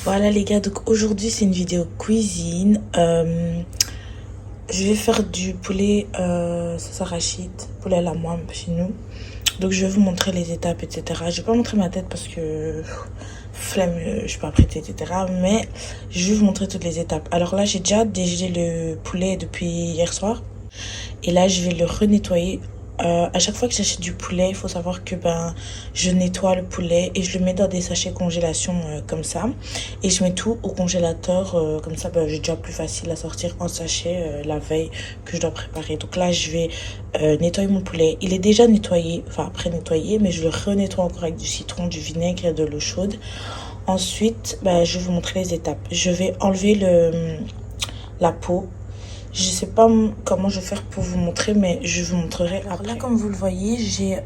Voilà les gars, donc aujourd'hui c'est une vidéo cuisine. Je vais faire du poulet sauce arachide, poulet à la moine chez nous. Donc je vais vous montrer les étapes, etc. Je vais pas montrer ma tête parce que flemme, je suis pas prête, etc. Mais je vais vous montrer toutes les étapes. Alors là j'ai déjà dégelé le poulet depuis hier soir. Et là je vais le renettoyer. À chaque fois que j'achète du poulet, il faut savoir que je nettoie le poulet et je le mets dans des sachets congélation comme ça. Et je mets tout au congélateur, comme ça j'ai déjà plus facile à sortir en sachet la veille que je dois préparer. Donc là, je vais nettoyer mon poulet. Il est déjà nettoyé, enfin après nettoyé, mais je le renettoie encore avec du citron, du vinaigre et de l'eau chaude. Ensuite, je vais vous montrer les étapes. Je vais enlever la peau. Je sais pas comment je vais faire pour vous montrer, mais je vous montrerai. Alors là, comme vous le voyez, j'ai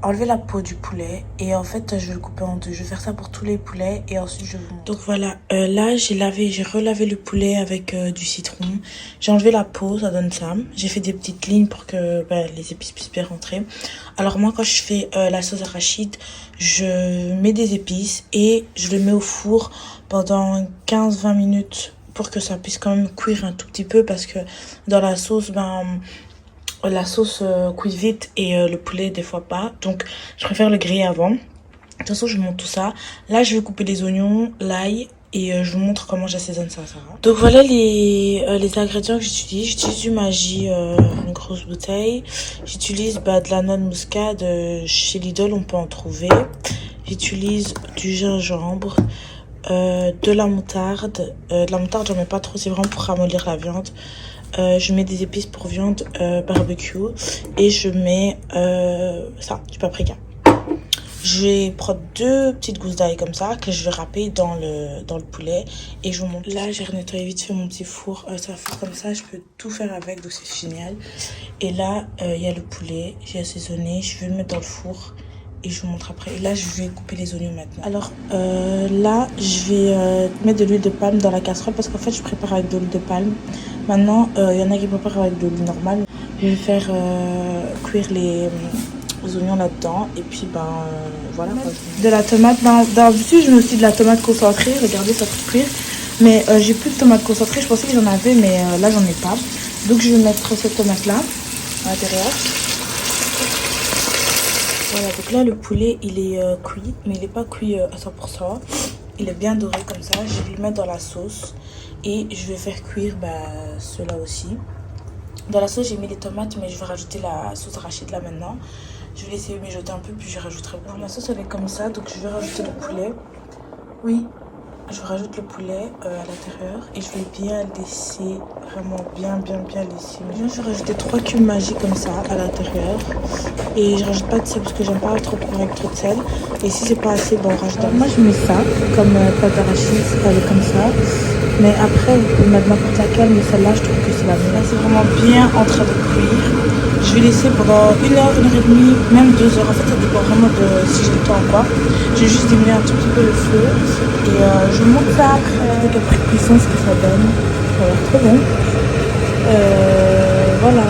enlevé la peau du poulet. Et en fait, je vais le couper en deux. Je vais faire ça pour tous les poulets. Et ensuite, je vous montre. Donc voilà, là, j'ai relavé le poulet avec du citron. J'ai enlevé la peau, ça donne ça. J'ai fait des petites lignes pour que les épices puissent bien rentrer. Alors moi, quand je fais la sauce arachide, je mets des épices et je le mets au four pendant 15-20 minutes. Pour que ça puisse quand même cuire un tout petit peu, parce que dans la sauce, la sauce cuit vite et le poulet des fois pas. Donc je préfère le griller avant. De toute façon, je monte tout ça. Là, je vais couper les oignons, l'ail et je vous montre comment j'assaisonne ça. Donc voilà les ingrédients que j'utilise. J'utilise du Maggi, une grosse bouteille. J'utilise de la noix de muscade. Chez Lidl, on peut en trouver. J'utilise du gingembre. De la moutarde. De la moutarde, j'en mets pas trop, c'est vraiment pour ramollir la viande. Je mets des épices pour viande barbecue. Et je mets du paprika. Je vais prendre 2 petites gousses d'ail comme ça, que je vais râper dans le poulet. Et je vous montre. Là, j'ai nettoyé vite fait mon petit four. C'est un four comme ça, je peux tout faire avec, donc c'est génial. Et là, il y a le poulet, j'ai assaisonné. Je vais le mettre dans le four. Et je vous montre après. Et là, je vais couper les oignons maintenant. Alors là, je vais mettre de l'huile de palme dans la casserole parce qu'en fait, je prépare avec de l'huile de palme. Maintenant, il y en a qui préparent avec de l'huile normale. Je vais faire cuire les oignons là-dedans. Et puis, voilà. De la tomate. D'habitude, je mets aussi de la tomate concentrée. Regardez, ça peut cuire. Mais j'ai plus de tomate concentrée. Je pensais que j'en avais, mais là, j'en ai pas. Donc, je vais mettre cette tomate-là à l'intérieur. Voilà, donc là le poulet il est cuit, mais il n'est pas cuit à 100%. Il est bien doré comme ça. Je vais le mettre dans la sauce et je vais faire cuire ceux-là aussi. Dans la sauce j'ai mis les tomates, mais je vais rajouter la sauce arachide là maintenant. Je vais laisser mijoter un peu puis je rajouterai. Alors la sauce elle est comme ça, donc je vais rajouter le poulet. Oui, je rajoute le poulet à l'intérieur et je vais bien laisser, vraiment bien laisser. Maintenant je vais rajouter 3 cubes Maggi comme ça à l'intérieur. Et je rajoute pas de sel parce que j'aime pas trop avec trop de sel. Et si c'est pas assez, on rajoute. Alors moi je mets ça comme pâte d'arachide, elle est comme ça. Mais après vous pouvez mettre n'importe laquelle, mais celle-là je trouve que c'est la meilleure. Là c'est vraiment bien en train de cuire. Je vais laisser pendant 1 heure, 1 heure et demie, même 2 heures. En fait ça dépend vraiment de si j'ai le temps ou pas. Je vais juste diminuer un tout petit peu le feu. Et je vous montre ça après. Avec après cuisson ce que ça donne. Ça a l'air trop bon. Voilà.